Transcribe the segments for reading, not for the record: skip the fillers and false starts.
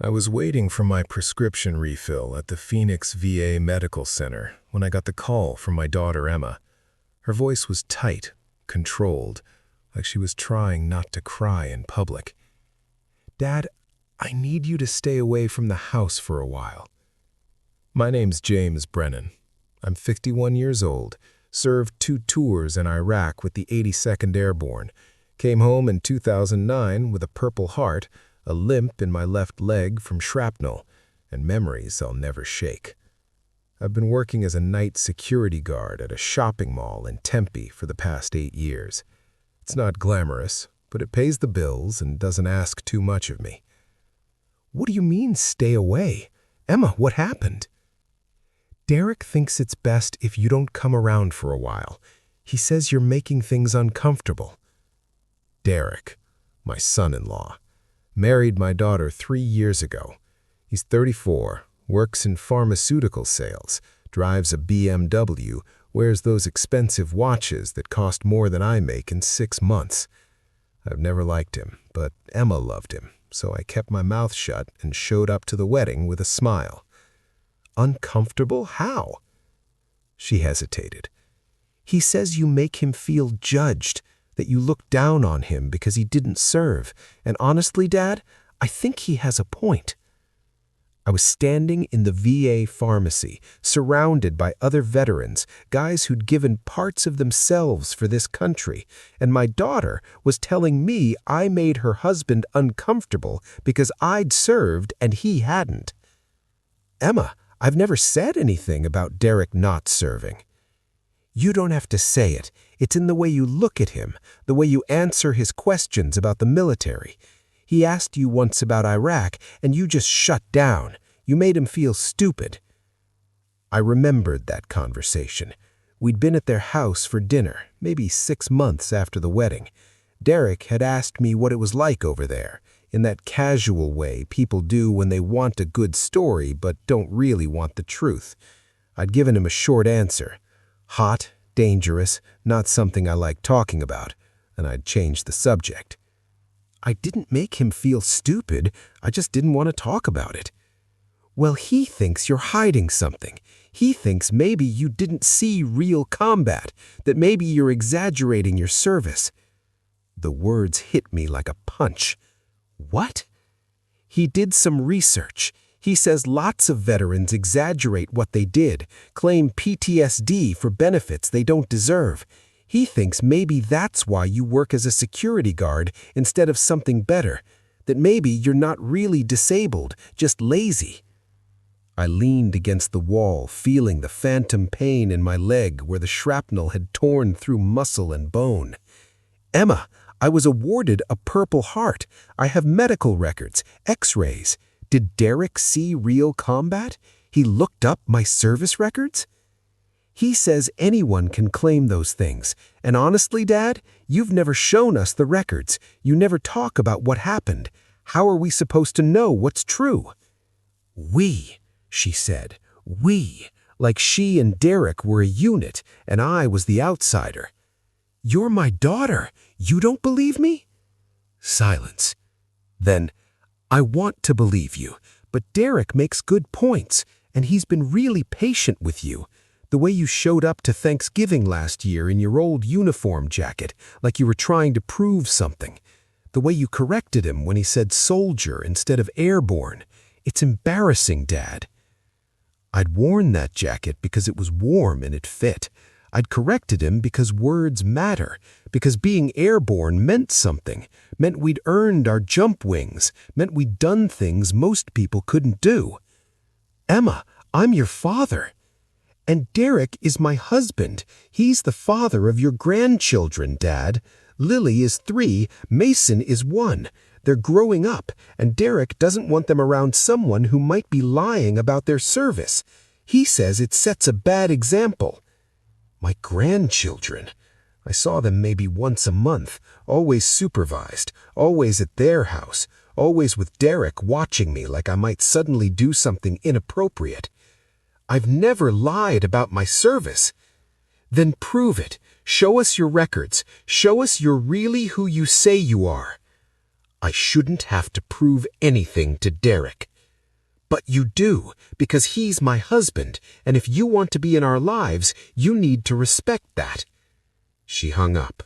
I was waiting for my prescription refill at the Phoenix VA Medical Center when I got the call from my daughter Emma. Her voice was tight, controlled, like she was trying not to cry in public. "Dad, I need you to stay away from the house for a while." My name's James Brennan. I'm 51 years old, served 2 tours in Iraq with the 82nd Airborne, came home in 2009 with a Purple Heart, a limp in my left leg from shrapnel, and memories I'll never shake. I've been working as a night security guard at a shopping mall in Tempe for the past 8 years. It's not glamorous, but it pays the bills and doesn't ask too much of me. "What do you mean, stay away? Emma, what happened?" "Derek thinks it's best if you don't come around for a while. He says you're making things uncomfortable." Derek, my son-in-law, married my daughter 3 years ago. He's 34, works in pharmaceutical sales, drives a BMW, wears those expensive watches that cost more than I make in 6 months. I've never liked him, but Emma loved him, so I kept my mouth shut and showed up to the wedding with a smile. "Uncomfortable? How?" She hesitated. "He says you make him feel judged, that you look down on him because he didn't serve, and honestly, Dad, I think he has a point." I was standing in the VA pharmacy, surrounded by other veterans, guys who'd given parts of themselves for this country, and my daughter was telling me I made her husband uncomfortable because I'd served and he hadn't. "Emma, I've never said anything about Derek not serving." "You don't have to say it. It's in the way you look at him, the way you answer his questions about the military. He asked you once about Iraq, and you just shut down. You made him feel stupid." I remembered that conversation. We'd been at their house for dinner, maybe 6 months after the wedding. Derek had asked me what it was like over there, in that casual way people do when they want a good story but don't really want the truth. I'd given him a short answer. Hot, dangerous, not something I like talking about, and I'd changed the subject. "I didn't make him feel stupid, I just didn't want to talk about it." "Well, he thinks you're hiding something. He thinks maybe you didn't see real combat, that maybe you're exaggerating your service." The words hit me like a punch. "What?" "He did some research. He says lots of veterans exaggerate what they did, claim PTSD for benefits they don't deserve. He thinks maybe that's why you work as a security guard instead of something better, that maybe you're not really disabled, just lazy." I leaned against the wall, feeling the phantom pain in my leg where the shrapnel had torn through muscle and bone. "Emma, I was awarded a Purple Heart. I have medical records, x-rays. Did Derek see real combat? He looked up my service records?" "He says anyone can claim those things. And honestly, Dad, you've never shown us the records. You never talk about what happened. How are we supposed to know what's true?" "We," she said. "We," like she and Derek were a unit, and I was the outsider. "You're my daughter. You don't believe me?" Silence. Then, "I want to believe you, but Derek makes good points, and he's been really patient with you. The way you showed up to Thanksgiving last year in your old uniform jacket, like you were trying to prove something. The way you corrected him when he said soldier instead of airborne. It's embarrassing, Dad." I'd worn that jacket because it was warm and it fit. I'd corrected him because words matter, because being airborne meant something, meant we'd earned our jump wings, meant we'd done things most people couldn't do. "Emma, I'm your father. And Derek is my husband. He's the father of your grandchildren, Dad. Lily is 3, Mason is 1. They're growing up, and Derek doesn't want them around someone who might be lying about their service. He says it sets a bad example." My grandchildren. I saw them maybe once a month, always supervised, always at their house, always with Derek watching me like I might suddenly do something inappropriate. "I've never lied about my service." "Then prove it. Show us your records. Show us you're really who you say you are." I shouldn't have to prove anything to Derek. But you do, because he's my husband, and if you want to be in our lives, you need to respect that. She hung up.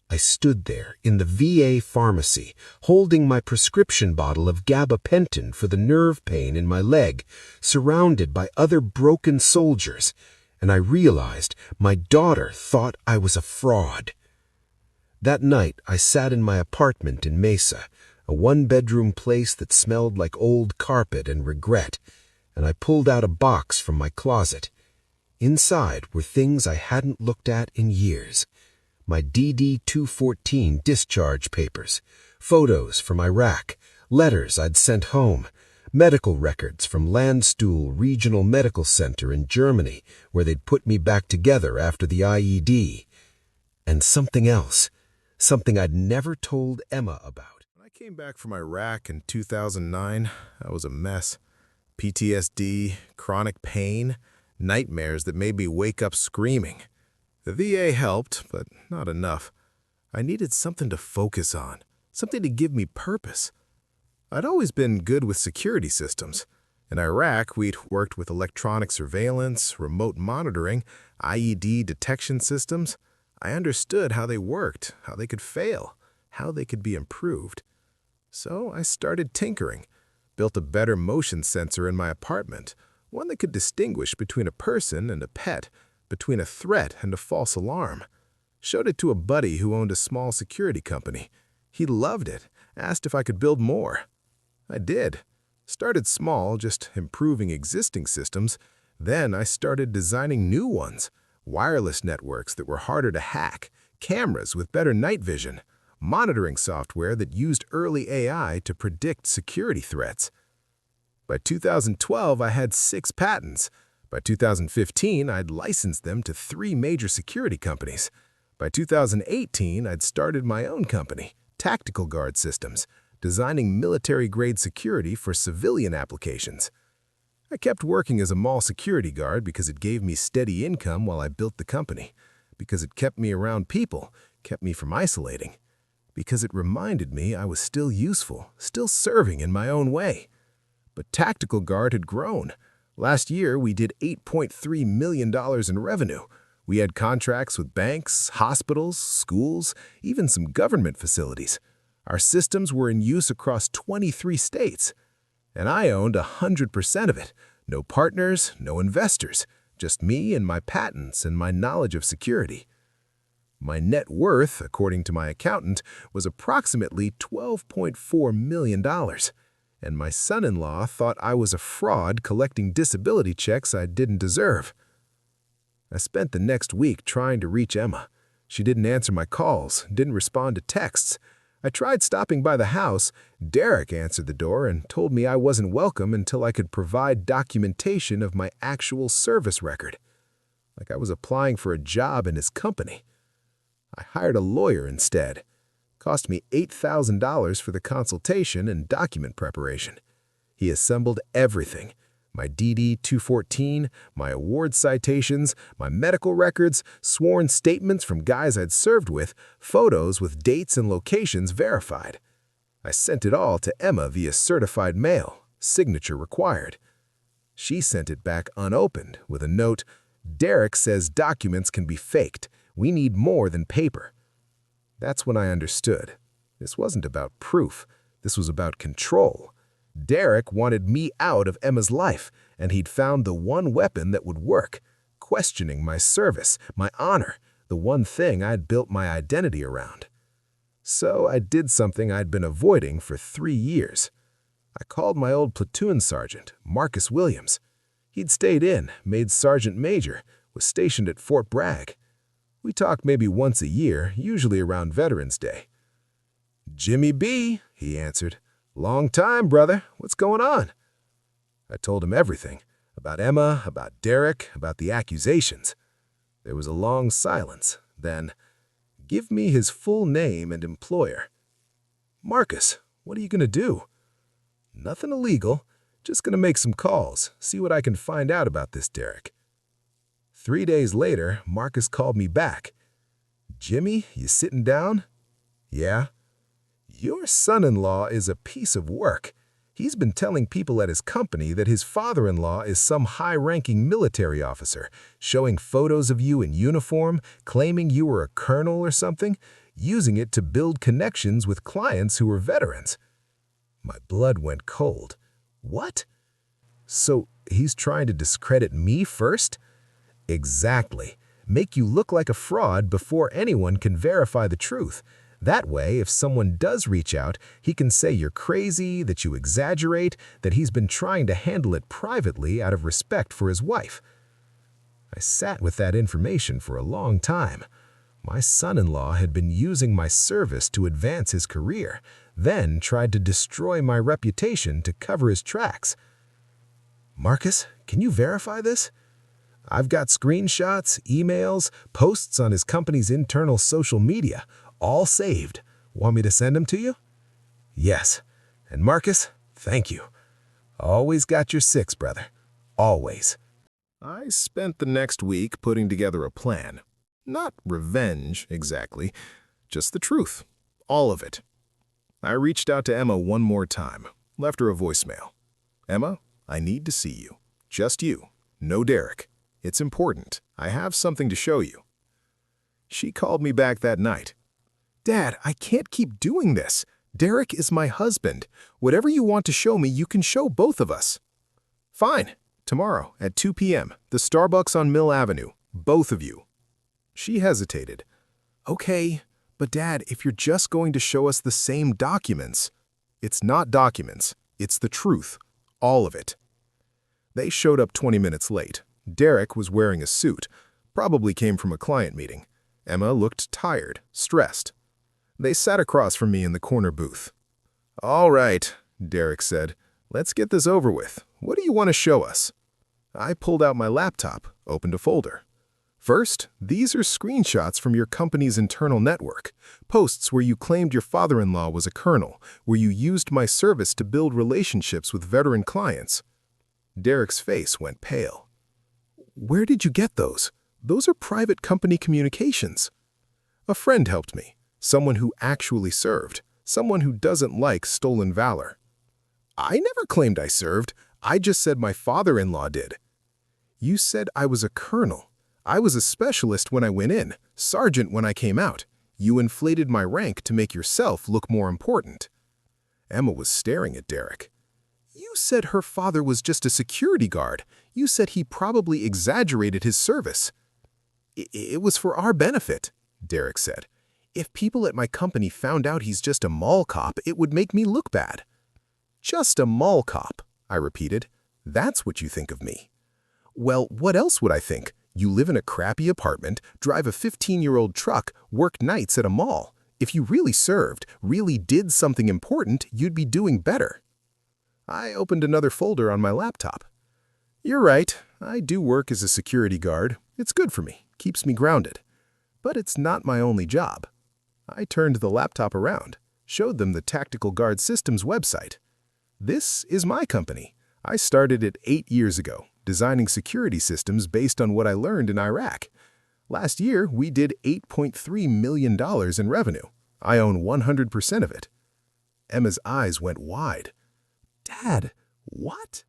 I stood there in the VA pharmacy, holding my prescription bottle of gabapentin for the nerve pain in my leg, surrounded by other broken soldiers, and I realized my daughter thought I was a fraud. That night, I sat in my apartment in Mesa, a one-bedroom place that smelled like old carpet and regret, and I pulled out a box from my closet. Inside were things I hadn't looked at in years. My DD-214 discharge papers, photos from Iraq, letters I'd sent home, medical records from Landstuhl Regional Medical Center in Germany, where they'd put me back together after the IED. And something else, something I'd never told Emma about. When I came back from Iraq in 2009, I was a mess. PTSD, chronic pain, nightmares that made me wake up screaming. The VA helped, but not enough. I needed something to focus on, something to give me purpose. I'd always been good with security systems. In Iraq, we'd worked with electronic surveillance, remote monitoring, IED detection systems. I understood how they worked, how they could fail, how they could be improved. So I started tinkering, built a better motion sensor in my apartment, one that could distinguish between a person and a pet, between a threat and a false alarm. Showed it to a buddy who owned a small security company. He loved it, asked if I could build more. I did. Started small, just improving existing systems. Then I started designing new ones, wireless networks that were harder to hack, cameras with better night vision, monitoring software that used early AI to predict security threats. By 2012, I had 6 patents. By 2015, I'd licensed them to 3 major security companies. By 2018, I'd started my own company, Tactical Guard Systems, designing military-grade security for civilian applications. I kept working as a mall security guard because it gave me steady income while I built the company, because it kept me around people, kept me from isolating, because it reminded me I was still useful, still serving in my own way. But Tactical Guard had grown. Last year, we did $8.3 million in revenue. We had contracts with banks, hospitals, schools, even some government facilities. Our systems were in use across 23 states. And I owned 100% of it. No partners, no investors. Just me and my patents and my knowledge of security. My net worth, according to my accountant, was approximately $12.4 million. And my son-in-law thought I was a fraud collecting disability checks I didn't deserve. I spent the next week trying to reach Emma. She didn't answer my calls, didn't respond to texts. I tried stopping by the house. Derek answered the door and told me I wasn't welcome until I could provide documentation of my actual service record. Like I was applying for a job in his company. I hired a lawyer instead. Cost me $8,000 for the consultation and document preparation. He assembled everything. My DD-214, my award citations, my medical records, sworn statements from guys I'd served with, photos with dates and locations verified. I sent it all to Emma via certified mail, signature required. She sent it back unopened with a note, "Derek says documents can be faked. We need more than paper." That's when I understood. This wasn't about proof. This was about control. Derek wanted me out of Emma's life, and he'd found the one weapon that would work, questioning my service, my honor, the one thing I'd built my identity around. So I did something I'd been avoiding for 3 years. I called my old platoon sergeant, Marcus Williams. He'd stayed in, made sergeant major, was stationed at Fort Bragg. We talked maybe once a year, usually around Veterans Day. "Jimmy B," he answered. "Long time, brother. What's going on?" I told him everything, about Emma, about Derek, about the accusations. There was a long silence. Then, "Give me his full name and employer." "Marcus, what are you going to do?" "Nothing illegal. Just going to make some calls, see what I can find out about this Derek." 3 days later, Marcus called me back. "Jimmy, you sitting down?" "Yeah." Your son-in-law is a piece of work. He's been telling people at his company that his father-in-law is some high-ranking military officer, showing photos of you in uniform, claiming you were a colonel or something, using it to build connections with clients who were veterans. My blood went cold. What? So he's trying to discredit me first? Exactly. Make you look like a fraud before anyone can verify the truth. That way, if someone does reach out, he can say you're crazy, that you exaggerate, that he's been trying to handle it privately out of respect for his wife. I sat with that information for a long time. My son-in-law had been using my service to advance his career, then tried to destroy my reputation to cover his tracks. Marcus, can you verify this? I've got screenshots, emails, posts on his company's internal social media, all saved. Want me to send them to you? Yes. And Marcus, thank you. Always got your six, brother. Always. I spent the next week putting together a plan. Not revenge, exactly. Just the truth. All of it. I reached out to Emma one more time. Left her a voicemail. Emma, I need to see you. Just you. No Derek. It's important. I have something to show you. She called me back that night. Dad, I can't keep doing this. Derek is my husband. Whatever you want to show me, you can show both of us. Fine. Tomorrow at 2 p.m., the Starbucks on Mill Avenue. Both of you. She hesitated. Okay, but Dad, if you're just going to show us the same documents. It's not documents. It's the truth. All of it. They showed up 20 minutes late. Derek was wearing a suit. Probably came from a client meeting. Emma looked tired, stressed. They sat across from me in the corner booth. All right, Derek said. Let's get this over with. What do you want to show us? I pulled out my laptop, opened a folder. First, these are screenshots from your company's internal network, posts where you claimed your father-in-law was a colonel, where you used my service to build relationships with veteran clients. Derek's face went pale. Where did you get those? Those are private company communications. A friend helped me, someone who actually served, someone who doesn't like stolen valor. I never claimed I served. I just said my father-in-law did. You said I was a colonel. I was a specialist when I went in, sergeant when I came out. You inflated my rank to make yourself look more important. Emma was staring at Derek. You said her father was just a security guard. You said he probably exaggerated his service. It was for our benefit, Derek said. If people at my company found out he's just a mall cop, it would make me look bad. Just a mall cop, I repeated. That's what you think of me. Well, what else would I think? You live in a crappy apartment, drive a 15-year-old truck, work nights at a mall. If you really served, really did something important, you'd be doing better. I opened another folder on my laptop. You're right, I do work as a security guard. It's good for me, keeps me grounded. But it's not my only job. I turned the laptop around, showed them the Tactical Guard Systems website. This is my company. I started it 8 years ago, designing security systems based on what I learned in Iraq. Last year, we did $8.3 million in revenue. I own 100% of it. Emma's eyes went wide. Dad, what?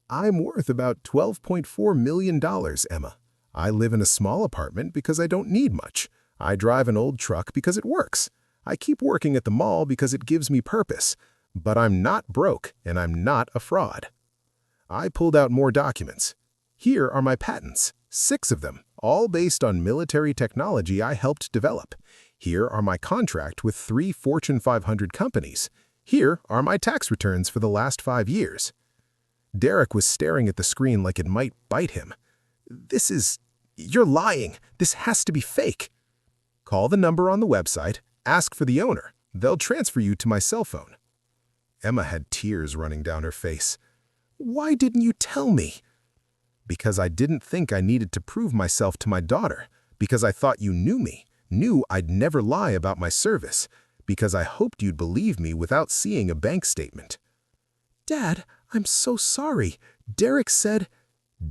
I'm worth about $12.4 million, Emma. I live in a small apartment because I don't need much. I drive an old truck because it works. I keep working at the mall because it gives me purpose. But I'm not broke, and I'm not a fraud. I pulled out more documents. Here are my patents, 6 of them, all based on military technology I helped develop. Here are my contract with 3 Fortune 500 companies. Here are my tax returns for the last 5 years. Derek was staring at the screen like it might bite him. You're lying. This has to be fake. Call the number on the website, ask for the owner. They'll transfer you to my cell phone. Emma had tears running down her face. Why didn't you tell me? Because I didn't think I needed to prove myself to my daughter. Because I thought you knew me, knew I'd never lie about my service. Because I hoped you'd believe me without seeing a bank statement. Dad, I'm so sorry. Derek said...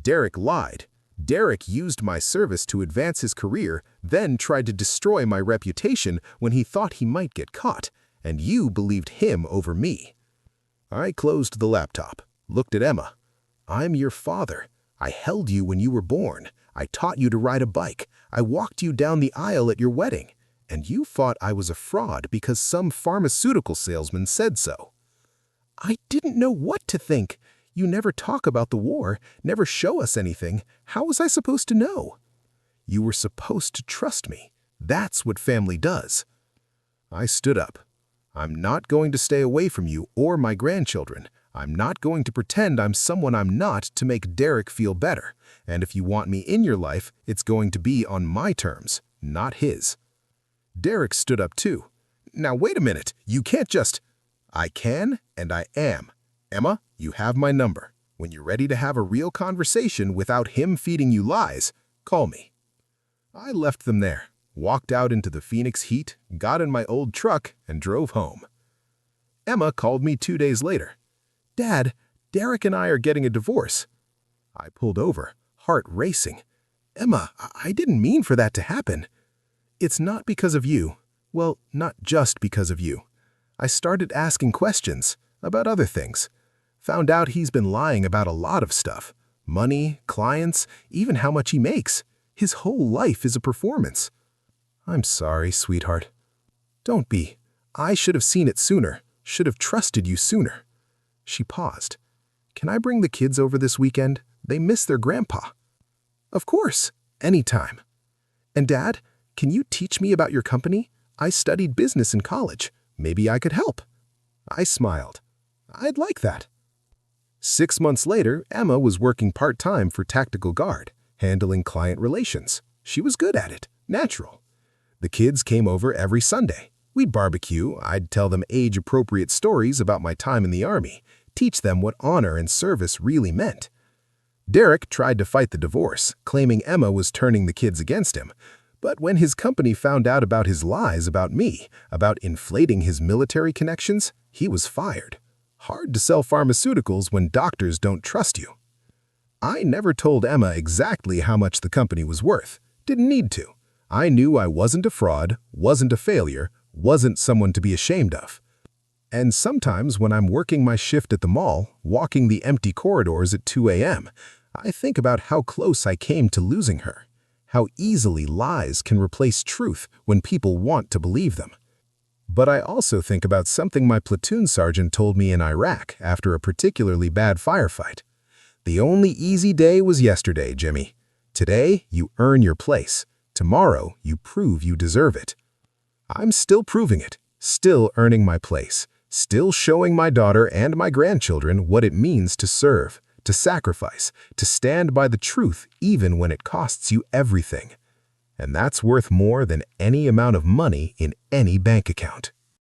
Derek lied. Derek used my service to advance his career, then tried to destroy my reputation when he thought he might get caught. and you believed him over me. I closed the laptop, looked at Emma. I'm your father. I held you when you were born. I taught you to ride a bike. I walked you down the aisle at your wedding. And you thought I was a fraud because some pharmaceutical salesman said so. I didn't know what to think. You never talk about the war, never show us anything. How was I supposed to know? You were supposed to trust me. That's what family does. I stood up. I'm not going to stay away from you or my grandchildren. I'm not going to pretend I'm someone I'm not to make Derek feel better. And if you want me in your life, it's going to be on my terms, not his. Derek stood up too. Now wait a minute, you can't just... I can and I am. Emma, you have my number. When you're ready to have a real conversation without him feeding you lies, call me. I left them there, walked out into the Phoenix heat, got in my old truck, and drove home. Emma called me 2 days later. Dad, Derek and I are getting a divorce. I pulled over, heart racing. Emma, I didn't mean for that to happen. It's not because of you. Well, not just because of you. I started asking questions about other things. Found out he's been lying about a lot of stuff. Money, clients, even how much he makes. His whole life is a performance. I'm sorry, sweetheart. Don't be. I should have seen it sooner. Should have trusted you sooner. She paused. Can I bring the kids over this weekend? They miss their grandpa. Of course. Anytime. And Dad, can you teach me about your company? I studied business in college. Maybe I could help. I smiled. I'd like that. 6 months later, Emma was working part-time for Tactical Guard, handling client relations. She was good at it, natural. The kids came over every Sunday. We'd barbecue, I'd tell them age-appropriate stories about my time in the Army, teach them what honor and service really meant. Derek tried to fight the divorce, claiming Emma was turning the kids against him. But when his company found out about his lies about me, about inflating his military connections, he was fired. Hard to sell pharmaceuticals when doctors don't trust you. I never told Emma exactly how much the company was worth. Didn't need to. I knew I wasn't a fraud, wasn't a failure, wasn't someone to be ashamed of. And sometimes when I'm working my shift at the mall, walking the empty corridors at 2 a.m., I think about how close I came to losing her. How easily lies can replace truth when people want to believe them. But I also think about something my platoon sergeant told me in Iraq after a particularly bad firefight. The only easy day was yesterday, Jimmy. Today, you earn your place. Tomorrow, you prove you deserve it. I'm still proving it, still earning my place, still showing my daughter and my grandchildren what it means to serve, to sacrifice, to stand by the truth even when it costs you everything. And that's worth more than any amount of money in any bank account.